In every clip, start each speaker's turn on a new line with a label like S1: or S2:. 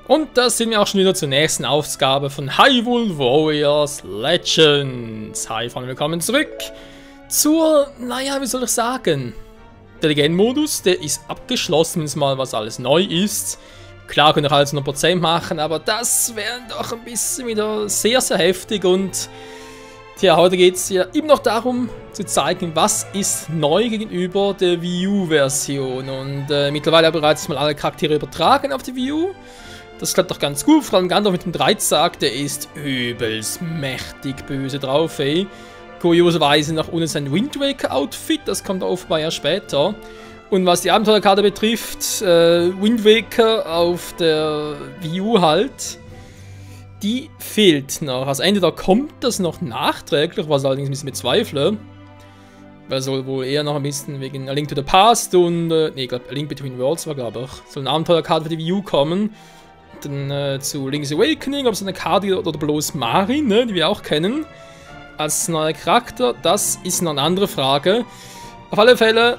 S1: Und da sind wir auch schon wieder zur nächsten Ausgabe von Hyrule Warriors Legends. Hi Freunde, willkommen zurück zur, naja, wie soll ich sagen, der Legendenmodus, der ist abgeschlossen, wenn es mal was alles neu ist. Klar könnt ihr alles 100% machen, aber das wäre doch ein bisschen wieder sehr, sehr heftig und tja, heute geht es ja eben noch darum zu zeigen, was ist neu gegenüber der Wii U-Version und mittlerweile bereits mal alle Charaktere übertragen auf die Wii U. Das klappt doch ganz gut, vor allem Gandalf mit dem Dreizack, der ist übelst mächtig böse drauf, ey. Kurioserweise nach unten sein Wind Waker Outfit, das kommt offenbar ja später. Und was die Abenteuerkarte betrifft, Wind Waker auf der Wii U halt, die fehlt noch. Also entweder kommt das noch nachträglich, was allerdings ein bisschen bezweifle. Weil soll wohl eher noch ein bisschen wegen A Link to the Past und, ich glaube, A Link Between Worlds war, glaube ich. Soll eine Abenteuerkarte für die Wii U kommen. Dann zu Link's Awakening, ob es eine Karte oder bloß Marin, ne, die wir auch kennen, als neuer Charakter, das ist noch eine andere Frage. Auf alle Fälle,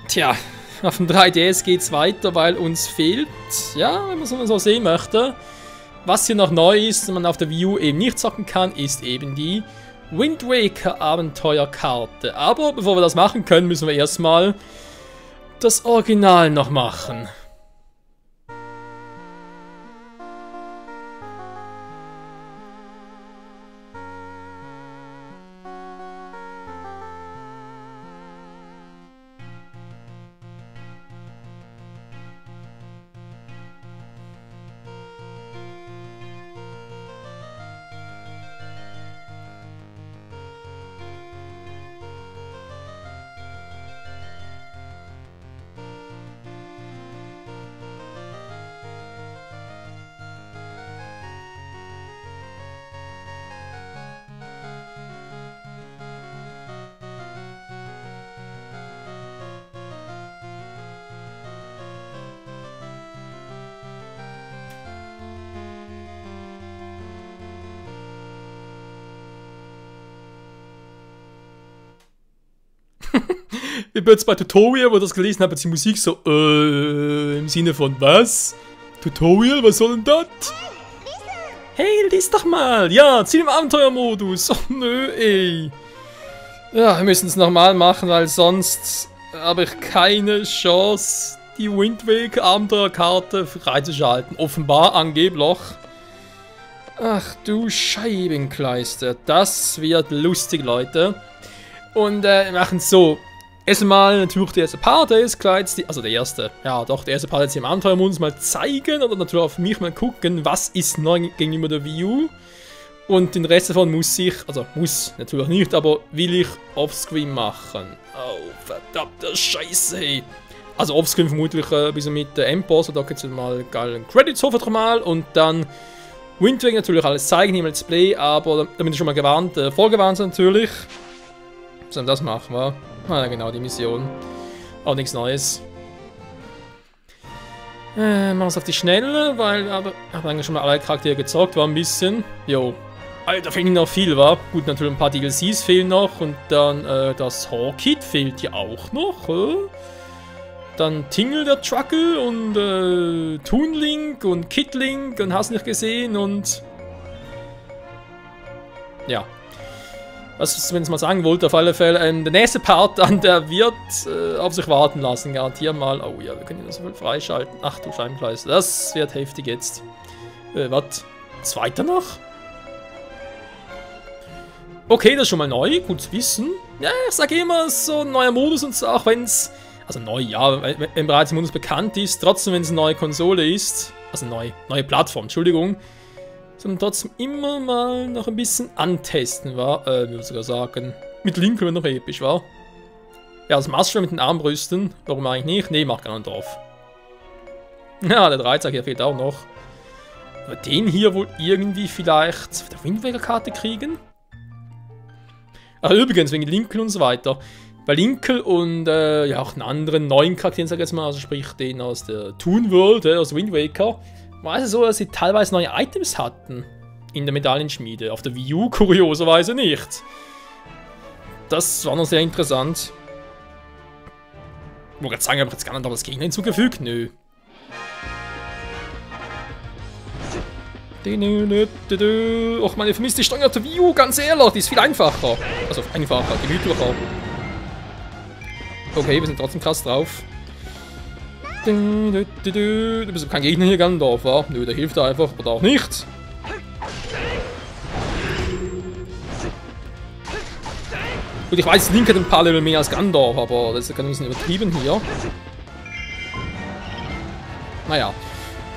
S1: tja, auf dem 3DS geht es weiter, weil uns fehlt, ja, wenn man es so sehen möchte, was hier noch neu ist und man auf der Wii U eben nicht zocken kann, ist eben die Wind Waker Abenteuerkarte. Aber bevor wir das machen können, müssen wir erstmal das Original noch machen. Ich bin jetzt bei Tutorial, wo ich das gelesen habe, die Musik so, im Sinne von was? Tutorial, was soll denn das? Hey, lies doch mal! Ja, Ziel im Abenteuermodus! Oh nö, ey! Ja, wir müssen es nochmal machen, weil sonst habe ich keine Chance, die Wind Waker Abenteuerkarte freizuschalten. Offenbar, angeblich. Ach du Scheibenkleister, das wird lustig, Leute. Und wir machen es so. Erstmal natürlich der erste Part, der ist klar jetzt, also der erste Part jetzt im Abenteuermodus mal zeigen oder natürlich auf mich mal gucken, was ist neu gegenüber der Wii U. Und den Rest davon muss natürlich nicht, aber will ich offscreen machen. Oh, verdammte Scheiße, hey. Also offscreen vermutlich ein bisschen mit der Endboss, da gibt es mal geilen Credits, hoffe ich mal, und dann Wind Waker natürlich alles zeigen im Let's Play, aber damit ihr schon mal vorgewarnt seid natürlich. Sollen wir das machen, wa? Ah, ja, genau, die Mission. Auch nichts Neues. Machen wir es auf die Schnelle, weil ich habe eigentlich schon mal alle Charaktere gezockt, war ein bisschen. Jo. Alter, fehlt noch viel, wa? Gut, natürlich ein paar DLCs fehlen noch und dann das Hawkit fehlt ja auch noch. Dann Tingle der Truckle und Toon Link und Kid Link und hast nicht gesehen und ja. Was ich mal sagen wollte, auf alle Fälle, der nächste Part dann, der wird auf sich warten lassen, garantiert mal. Oh ja, wir können hier so viel freischalten. Ach du Scheibenkleister, das wird heftig jetzt. Was? Zweiter noch? Okay, das ist schon mal neu, gut zu wissen. Ja, ich sage immer, so ein neuer Modus und so, auch wenn es, also neu, ja, wenn bereits der Modus bekannt ist, trotzdem, wenn es eine neue Konsole ist, also neue Plattform, Entschuldigung, sondern trotzdem immer mal noch ein bisschen antesten, war, würde ich sogar sagen. Mit Lincoln noch episch, war. Ja, das Master mit den Armbrüsten, warum eigentlich nicht? Nee, macht gar nicht drauf. Ja, der Dreizack hier fehlt auch noch. Aber den hier wohl irgendwie vielleicht auf der Wind Waker Karte kriegen? Ach, übrigens, wegen Lincoln und so weiter. Bei Lincoln und ja auch einen anderen neuen Charakteren, sag ich jetzt mal, also sprich den aus der Toon World, aus Wind Waker, war es so, dass sie teilweise neue Items hatten in der Medaillenschmiede. Auf der Wii U kurioserweise nicht. Das war noch sehr interessant. Ich wollte gerade sagen, ich habe jetzt gar nicht noch das Gegner hinzugefügt. Nö. Och, meine vermisste steuerte Wii U, ganz ehrlich, die ist viel einfacher. Also einfacher, gemütlicher. Okay, wir sind trotzdem krass drauf. Du bist kein Gegner hier, Gandalf, wa? Nö, der hilft einfach, oder auch nicht. Gut, ich weiß, Link hat ein paar Level mehr als Gandalf, aber das ist ein bisschen übertrieben hier. Naja.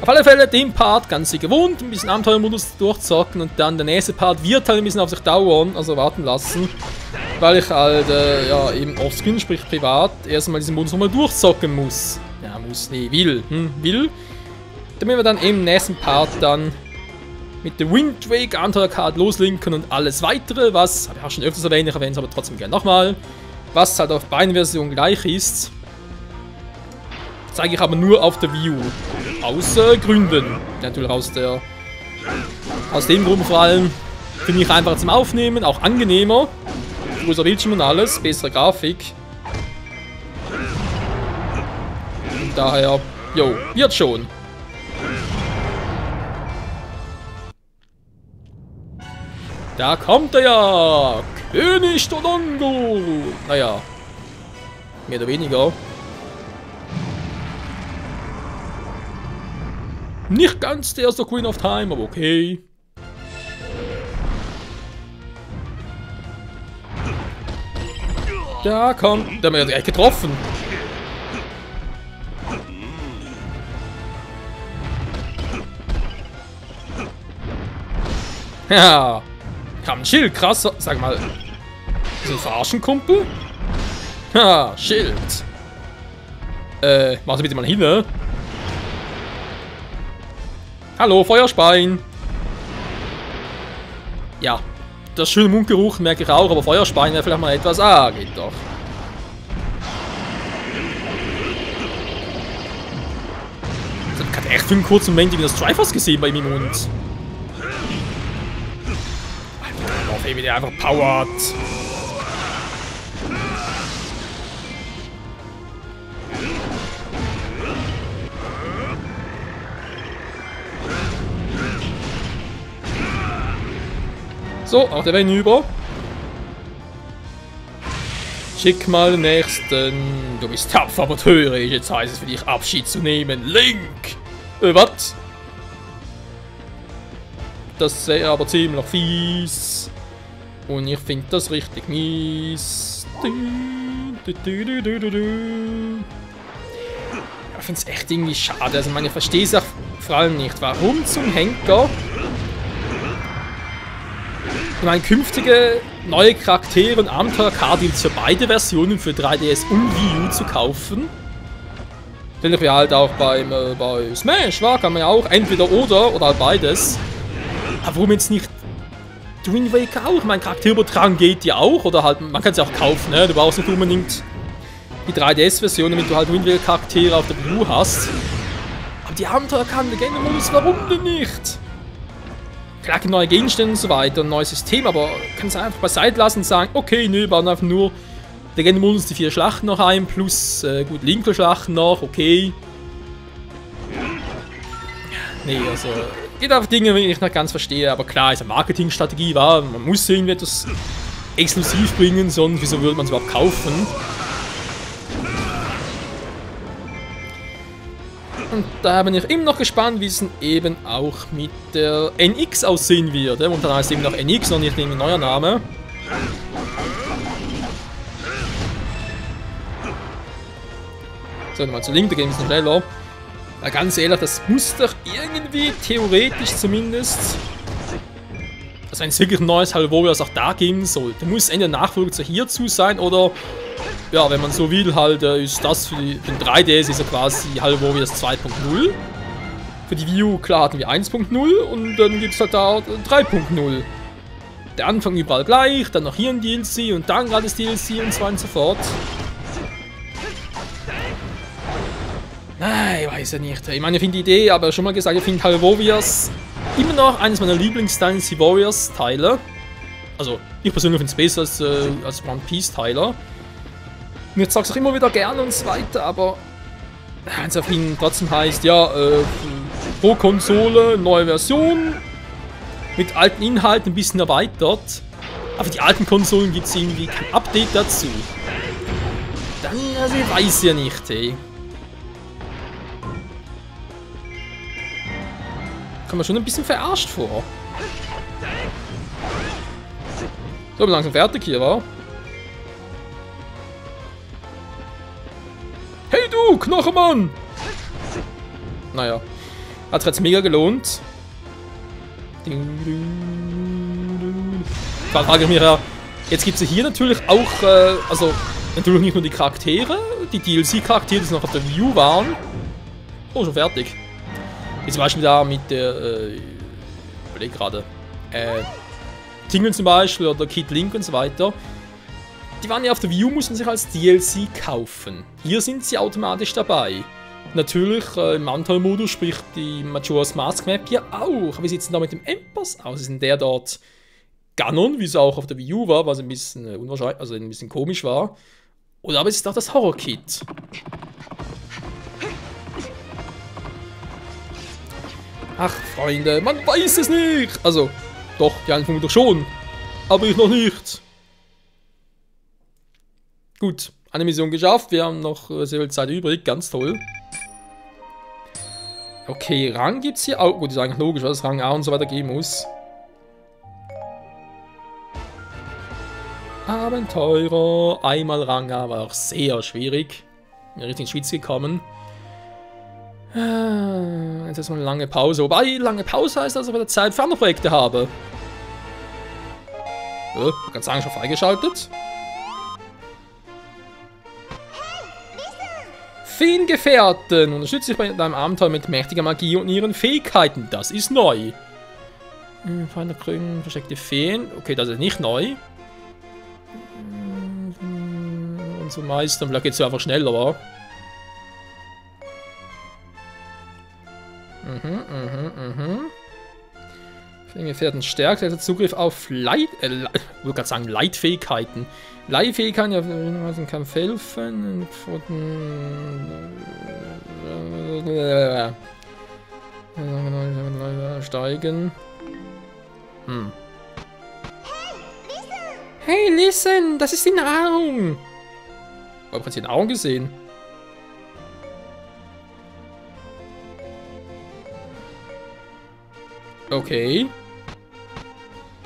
S1: Auf alle Fälle, den Part ganz wie gewohnt, ein bisschen Abenteuermodus durchzocken und dann der nächste Part wird halt ein bisschen auf sich dauern, also warten lassen. Weil ich halt, ja, eben offscreen, sprich privat, erstmal diesen Modus nochmal durchzocken muss. Ja, muss, nee, will. Will. Damit wir dann im nächsten Part dann mit der Wind Waker Abenteuer-Card loslinken und alles weitere, was, habe ich auch schon öfters erwähnt, ich erwähne es aber trotzdem gerne nochmal, was halt auf beiden Versionen gleich ist, zeige ich aber nur auf der Wii U. Aus Gründen. Natürlich aus dem Grund vor allem, finde ich einfach zum Aufnehmen, auch angenehmer. Größer Bildschirm und alles, bessere Grafik. Und daher, jo, wird schon. Da kommt er ja! König Dodongo! Naja, mehr oder weniger. Nicht ganz der erste Queen of Time, aber okay. Da kommt... Der hat mich direkt getroffen. Ja. Kam ein Schild, krass. Sag mal. Ist ein Verarschen, Kumpel? Ha, Schild. Mach bitte mal hin, ne? Hallo, Feuerspein. Ja, das schöne Mundgeruch merke ich auch, aber Feuerspein wäre vielleicht mal etwas... Ah, geht doch. Ich habe gerade echt für einen kurzen Moment wie das Triforce gesehen bei ihm im Mund. Alter, wie der einfach powert. So, auch der wäre hinüber. Schick mal den nächsten. Du bist tapfer, aber töricht. Jetzt heißt es für dich Abschied zu nehmen. Link! Was? Das wäre aber ziemlich fies. Und ich finde das richtig mies. Ich finde es echt irgendwie schade. Also, ich verstehe es auch vor allem nicht. Warum zum Henker? Ich meine, künftige neue Charaktere und Abenteuer-Card gibt es für beide Versionen für 3DS und Wii U zu kaufen. Natürlich wie halt auch bei Smash, war, kann man ja auch entweder oder halt beides. Aber warum jetzt nicht Wind Waker auch? Ich meine, Charakterübertragung geht ja auch, oder halt, man kann es ja auch kaufen, ne? Du brauchst nicht unbedingt die 3DS-Version, damit du halt Wind Waker Charaktere auf der Wii U hast. Aber die Abenteuer-Card Legende-Modus, warum denn nicht? Klar, neue Gegenstände und so weiter, ein neues System, aber kannst du einfach beiseite lassen und sagen, okay, nö, wir bauen einfach nur Legende-Modus die 4 Schlachten noch ein, plus, gut, Linker-Schlachten noch, okay. Nee, also, geht auf Dinge, die ich nicht ganz verstehe, aber klar, ist eine Marketingstrategie, war, man muss irgendwie etwas exklusiv bringen, sonst wieso würde man es überhaupt kaufen? Und da bin ich immer noch gespannt, wie es eben auch mit der NX aussehen wird. Und dann heißt es eben noch NX und nicht ein neuer Name. So, nochmal zu Link, da gehen wir ein bisschen schneller. Weil ganz ehrlich, das muss doch irgendwie, theoretisch zumindest, also wenn es wirklich ein neues Hyrule Warriors auch da geben sollte, muss entweder Nachfolger zu hierzu sein oder... Ja, wenn man so will, halt, ist das für den 3DS ist ja quasi Hyrule Warriors 2.0. Für die Wii U, klar, hatten wir 1.0 und dann gibt es halt da 3.0. Der Anfang überall gleich, dann noch hier ein DLC und dann gerade das DLC und so weiter und so fort. Nein, ich weiß ja nicht. Ich meine, ich finde die Idee, aber schon mal gesagt, ich finde Hyrule Warriors immer noch eines meiner Lieblings-Dynasty Warriors-Teile. Also, ich persönlich finde es besser als One Piece-Teile. Und jetzt sag's auch immer wieder gerne und so weiter, aber wenn es auf ihn trotzdem heißt, ja, pro Konsole neue Version, mit alten Inhalten ein bisschen erweitert. Aber für die alten Konsolen gibt es irgendwie kein Update dazu. Dann, also ich weiß ja nicht, ey. Kommt mir schon ein bisschen verarscht vor. So, bin langsam fertig hier, wa? Hey du, Knochenmann! Naja. Hat sich jetzt mega gelohnt. Da frage ich mich ja, jetzt gibt es hier natürlich auch, also natürlich nicht nur die Charaktere, die DLC-Charaktere, die noch auf der Wii U waren. Oh, schon fertig. Wie zum Beispiel da mit der, ich überlege gerade, Tingle zum Beispiel oder Kid Link und so weiter. Die waren ja auf der Wii U, muss man sich als DLC kaufen. Hier sind sie automatisch dabei. Natürlich im Anteilmodus, sprich die Majora's Mask Map ja auch. Aber wie sieht es denn da mit dem Endboss aus? Ist denn der dort Ganon, wie es auch auf der Wii U war, was ein bisschen unwahrscheinlich, also ein bisschen komisch war? Oder aber ist es doch das Horror-Kit? Ach, Freunde, man weiß es nicht! Also, doch, die Anfang doch schon. Aber ich noch nicht. Gut, eine Mission geschafft. Wir haben noch sehr viel Zeit übrig. Ganz toll. Okay, Rang gibt es hier auch. Gut, ist eigentlich logisch, weil es Rang A und so weiter geben muss. Abenteurer. Einmal Rang A war auch sehr schwierig. Bin richtig in die Schweiz gekommen. Jetzt ist mal eine lange Pause. Wobei, lange Pause heißt, dass ich wieder Zeit für andere Projekte habe. Man kann sagen, schon freigeschaltet. Feengefährten. Unterstütze dich bei deinem Abenteuer mit mächtiger Magie und ihren Fähigkeiten. Das ist neu. Feinde Krücken, versteckte Feen. Okay, das ist nicht neu. Unsere Meister. Vielleicht geht es ja einfach schneller, aber. Feengefährten stärkt, also Zugriff auf ich würde gerade sagen Leitfähigkeiten. Leihfähigkeiten, ja, kann helfen. Steigen. Hey, listen, das ist die Nahrung. Ich habe gerade die Nahrung gesehen. Okay.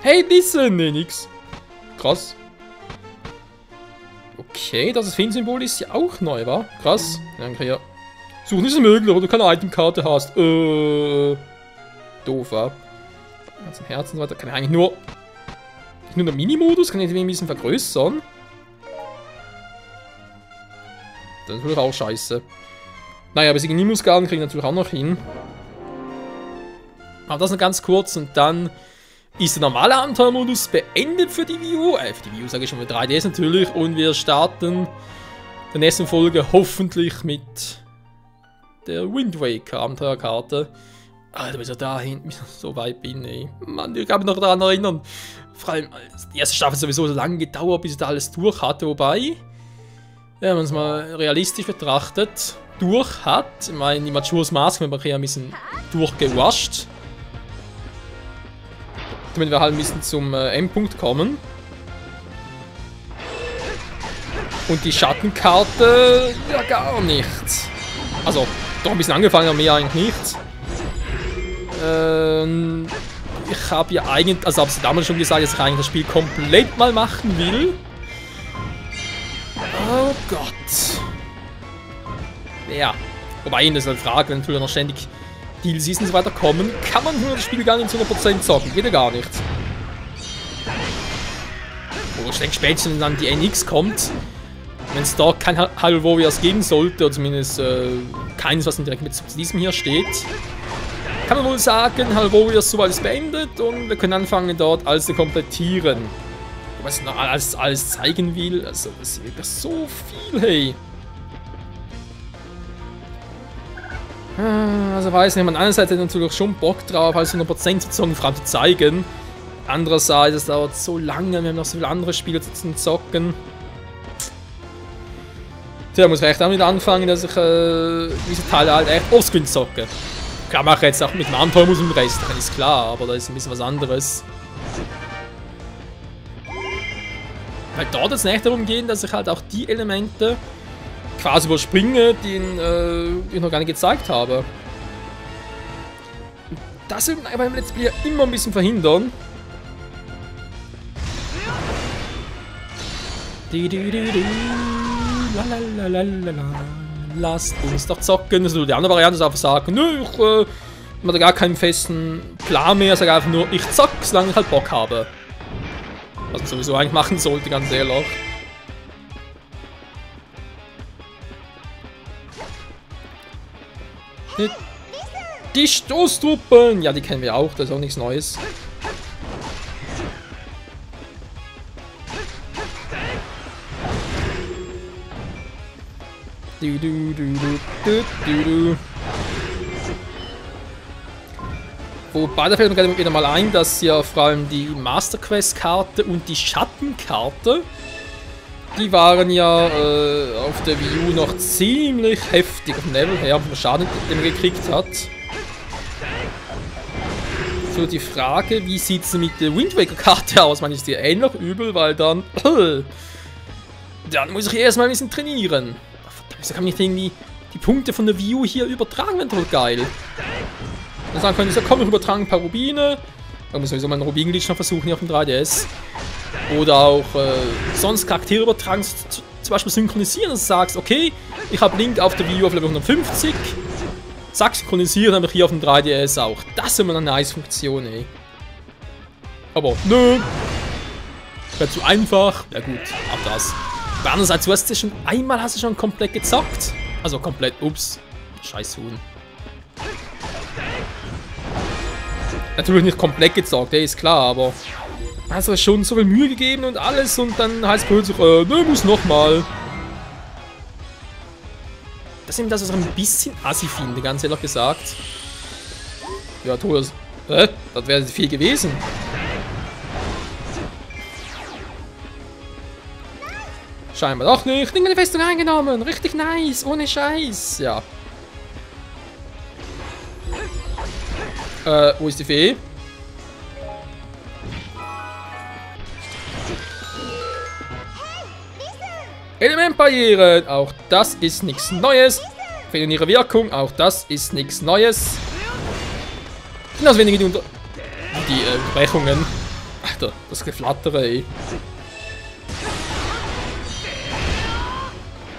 S1: Hey, listen! Nee, nix. Krass. Okay, das Feensymbol ist ja auch neu, wa? Krass. Danke, ja. Suchen ist möglich, aber du keine Itemkarte hast. Doof, wa? Herzen, Herzen, weiter. Kann ich eigentlich nur der Minimodus? Kann ich den ein bisschen vergrößern? Das ist natürlich auch scheiße. Naja, aber Signimusgarden kriegen natürlich auch noch hin. Aber das noch ganz kurz und dann ist der normale Abenteuermodus beendet für die Wii U. Für die Wii U sage ich schon, mit 3DS natürlich. Und wir starten in der nächsten Folge hoffentlich mit der Wind Waker Abenteuerkarte. Alter, bis ich da hinten so weit bin, ey. Mann, ich kann mich noch daran erinnern. Vor allem, die erste Staffel hat sowieso so lange gedauert, bis ich da alles durch hatte. Wobei, wenn man es mal realistisch betrachtet, durch hat. Ich meine, die Majora's Mask haben wir hier ein bisschen durchgewascht. Damit wir halt ein bisschen zum Endpunkt kommen. Und die Schattenkarte, ja gar nichts. Also, doch ein bisschen angefangen, aber mehr eigentlich nicht. Ich habe ja eigentlich, also habe ich damals schon gesagt, dass ich eigentlich das Spiel komplett mal machen will. Oh Gott. Ja. Wobei, das ist eine Frage, wenn natürlich noch ständig DLCs und so weiter kommen, kann man das Spiel gar nicht zu 100% zocken. Geht ja gar nicht. Wo ich denke, spätestens dann die NX kommt, wenn es dort kein Hyrule Warriors geben sollte, oder zumindest keines, was direkt mit diesem hier steht, kann man wohl sagen, Hyrule Warriors soweit ist beendet und wir können anfangen, dort alles zu komplettieren. Was ich noch alles zeigen will, also das ist wirklich so viel, hey. Also weiß nicht, man einerseits hat natürlich schon Bock drauf, als 100% zu zocken, vor allem zu zeigen. Andererseits, es dauert so lange, wir haben noch so viele andere Spiele zu zocken. Tja, muss ich echt damit anfangen, dass ich diese Teile halt echt offscreen zocke. Klar mache ich jetzt auch mit dem Abenteuermodus im Rest, das ist klar, aber da ist ein bisschen was anderes. Weil dort wird es nicht darum gehen, dass ich halt auch die Elemente quasi überspringe, die ich noch gar nicht gezeigt habe. Und das will man beim Let's Play immer ein bisschen verhindern. Lasst uns doch zocken. Also die andere Variante ist einfach sagen, nö, ich habe da gar keinen festen Plan mehr, ich sage einfach nur, ich zock, solange ich halt Bock habe. Was man sowieso eigentlich machen sollte, ganz ehrlich. Die Stoßtruppen! Ja, die kennen wir auch, das ist auch nichts Neues. Wobei, da fällt mir gerade wieder mal ein, dass ja vor allem die Master Quest Karte und die Schattenkarte, die waren ja auf der Wii U noch ziemlich heftig vom Level her, vom Schaden, den man gekriegt hat. So die Frage, wie sieht es mit der Wind Waker Karte aus? Man ist die ähnlich übel, weil dann muss ich erstmal ein bisschen trainieren. Wieso kann man nicht irgendwie die Punkte von der Wii U hier übertragen? Wäre doch geil. Dann sagen können, komm, ich übertragen ein paar Rubine. Da muss ich sowieso mal einen Rubin-Glitch noch versuchen hier auf dem 3DS. Oder auch sonst Charaktere übertragen, zum Beispiel synchronisieren, dass du sagst, okay, ich habe Link auf der Wii U auf Level 150. Sag synchronisieren, habe ich hier auf dem 3DS auch. Das ist immer eine nice Funktion, ey. Aber nö. Wäre zu einfach. Ja gut, auch das. Aber andererseits, du hast ja schon einmal komplett gezockt. Also komplett, ups. Scheiß Huhn. Natürlich nicht komplett gezockt, ist klar, aber hast du schon so viel Mühe gegeben und alles und dann heißt es plötzlich, ne, muss nochmal. Das ist eben das, was ich ein bisschen assi finde, ganz ehrlich gesagt. Ja, Thomas, das wäre viel gewesen. Scheinbar doch nicht. Ding in die Festung eingenommen. Richtig nice, ohne Scheiß. Ja. Wo ist die Fee? Elementbarrieren, auch das ist nichts Neues. Fehlen ihre Wirkung, auch das ist nichts Neues. Genauso wenige die Unterbrechungen. Alter, das Geflattere, ey.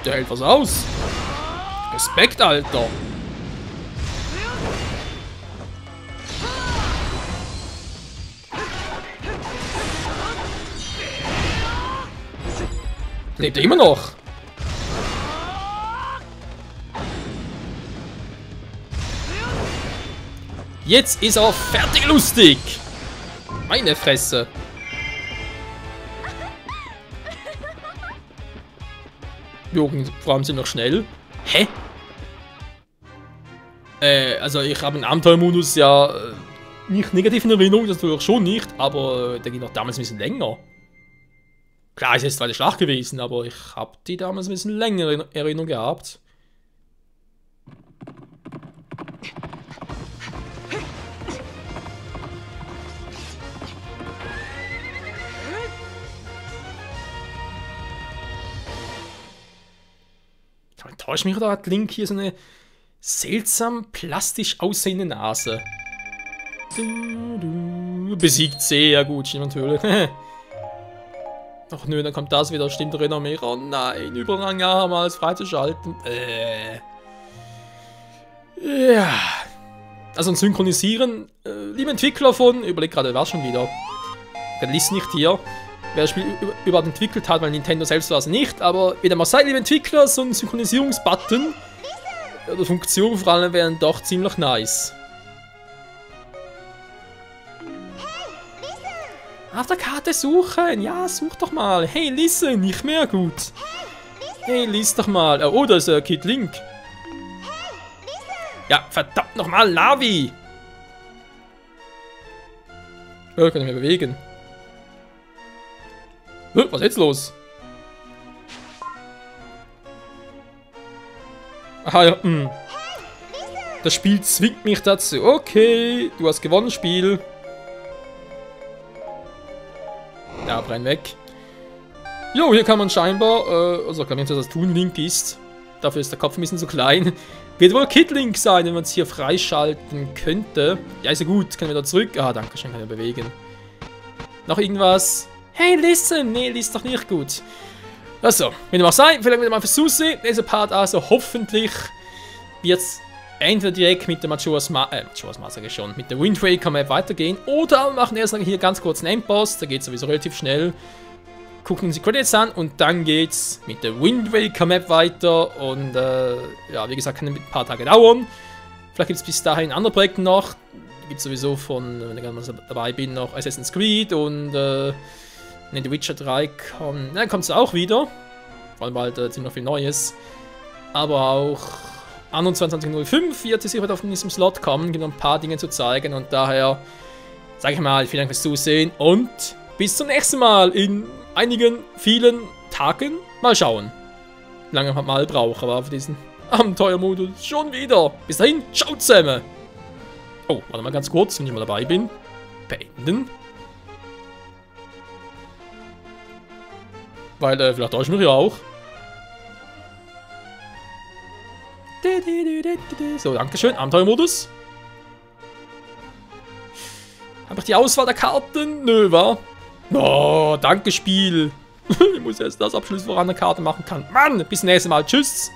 S1: Der hält was aus. Respekt, Alter. Lebt er immer noch? Jetzt ist er fertig lustig. Meine Fresse. Jürgen, vor allem sind noch schnell. Hä? Also ich habe einen Abenteuermodus ja nicht negativ in Erinnerung, das natürlich schon nicht, aber der ging noch damals ein bisschen länger. Klar, ist jetzt zwar die Schlacht gewesen, aber ich habe die damals ein bisschen länger in Erinnerung gehabt. Täuscht mich, oder hat Link hier so eine seltsam plastisch aussehende Nase? Besiegt sehr gut, stimmt natürlich. Ach nö, dann kommt das wieder, stimmt drin noch mehr. Oh nein, Überrang abermals freizuschalten. Ja. Also ein Synchronisieren, liebe Entwickler von, überleg gerade, war schon wieder. Der liest nicht hier. Wer das Spiel überhaupt entwickelt hat, weil Nintendo selbst war es nicht, aber wieder mal seid, liebe Entwickler, so ein Synchronisierungsbutton oder Funktion vor allem wären doch ziemlich nice. Auf der Karte suchen, ja, such doch mal. Hey, listen, nicht mehr gut. Hey, lies doch mal. Oh, da ist Kid Link. Ja, verdammt nochmal, Navi. Oh, kann ich mich bewegen. Was ist jetzt los? Aha, ja, Das Spiel zwingt mich dazu. Okay, du hast gewonnen, Spiel. Ja, brenn weg. Jo, hier kann man scheinbar, also kann man dass das Toon Link ist. Dafür ist der Kopf ein bisschen zu klein. Wird wohl Kid Link sein, wenn man es hier freischalten könnte. Ja, ist ja gut. Können wir da zurück? Ah, danke schön, kann ich bewegen. Noch irgendwas? Hey, listen! Nee, liest doch nicht gut. Also, wenn dem auch sei, vielleicht wieder mal versuchen. Dieser Part also hoffentlich wird es entweder direkt mit der Majora's Mask schon, mit der Wind Waker Map weitergehen. Oder wir machen erst hier ganz kurz einen Endboss. Da geht es sowieso relativ schnell. Gucken uns die Credits an und dann geht's mit der Wind Waker Map weiter. Und ja, wie gesagt, kann ein paar Tage dauern. Vielleicht gibt es bis dahin andere Projekte noch. Gibt es sowieso von, wenn ich gerade dabei bin, noch Assassin's Creed und The Witcher 3 kommt. Dann kommt es auch wieder. Vor allem bald ziemlich viel Neues. Aber auch Anno 2205 wird sicher auf diesem Slot kommen. Gibt noch ein paar Dinge zu zeigen. Und daher sage ich mal, vielen Dank fürs Zusehen und bis zum nächsten Mal in einigen, vielen Tagen. Mal schauen. Wie lange man mal braucht, aber für diesen Abenteuermodus schon wieder. Bis dahin, ciao zusammen. Oh, warte mal ganz kurz, wenn ich mal dabei bin. Beenden. Weil, vielleicht täusche ich mich ja auch. So, dankeschön. Abenteuermodus. Habe ich die Auswahl der Karten? Nö, wa? Oh, danke Spiel. Ich muss erst das Abschluss, woran eine Karte machen kann. Mann, bis zum nächsten Mal. Tschüss.